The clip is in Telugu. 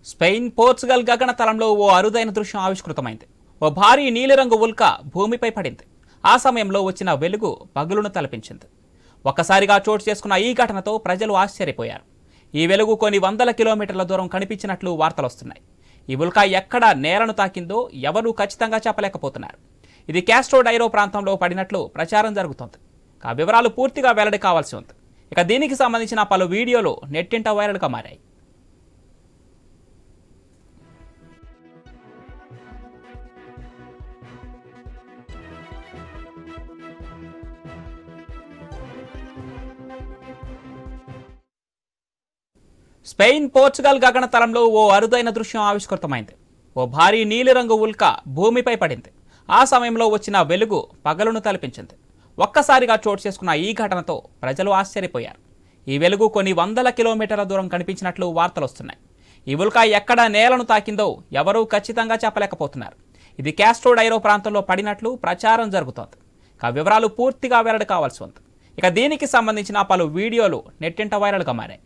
స్పెయిన్ పోర్చుగల్ గగనతలంలో ఓ అరుదైన దృశ్యం ఆవిష్కృతమైంది. ఓ భారీ నీలిరంగు ఉల్క భూమిపై పడింది. ఆ సమయంలో వచ్చిన వెలుగు పగులును తలపించింది. ఒక్కసారిగా చోటు చేసుకున్న ఈ ఘటనతో ప్రజలు ఆశ్చర్యపోయారు. ఈ వెలుగు కొన్ని వందల కిలోమీటర్ల దూరం కనిపించినట్లు వార్తలొస్తున్నాయి. ఈ ఉల్క ఎక్కడ నేలను తాకిందో ఎవరూ ఖచ్చితంగా చెప్పలేకపోతున్నారు. ఇది క్యాస్ట్రో డైరో ప్రాంతంలో పడినట్లు ప్రచారం జరుగుతోంది. ఆ వివరాలు పూర్తిగా వెల్లడి కావాల్సి ఉంది. ఇక దీనికి సంబంధించిన పలు వీడియోలు నెట్టింట వైరల్గా మారాయి. స్పెయిన్ పోర్చుగల్ గగనతలంలో ఓ అరుదైన దృశ్యం ఆవిష్కృతమైంది. ఓ భారీ నీలిరంగు ఉల్క భూమిపై పడింది. ఆ సమయంలో వచ్చిన వెలుగు పగలును తలపించింది. ఒక్కసారిగా చోటు చేసుకున్న ఈ ఘటనతో ప్రజలు ఆశ్చర్యపోయారు. ఈ వెలుగు కొన్ని వందల కిలోమీటర్ల దూరం కనిపించినట్లు వార్తలొస్తున్నాయి. ఈ ఉల్క ఎక్కడ నేలను తాకిందో ఎవరూ ఖచ్చితంగా చెప్పలేకపోతున్నారు. ఇది క్యాస్ట్రో డైరో ప్రాంతంలో పడినట్లు ప్రచారం జరుగుతోంది. ఆ వివరాలు పూర్తిగా వెల్లడి కావాల్సి ఉంది. ఇక దీనికి సంబంధించిన పలు వీడియోలు నెట్టింట వైరల్గా మారాయి.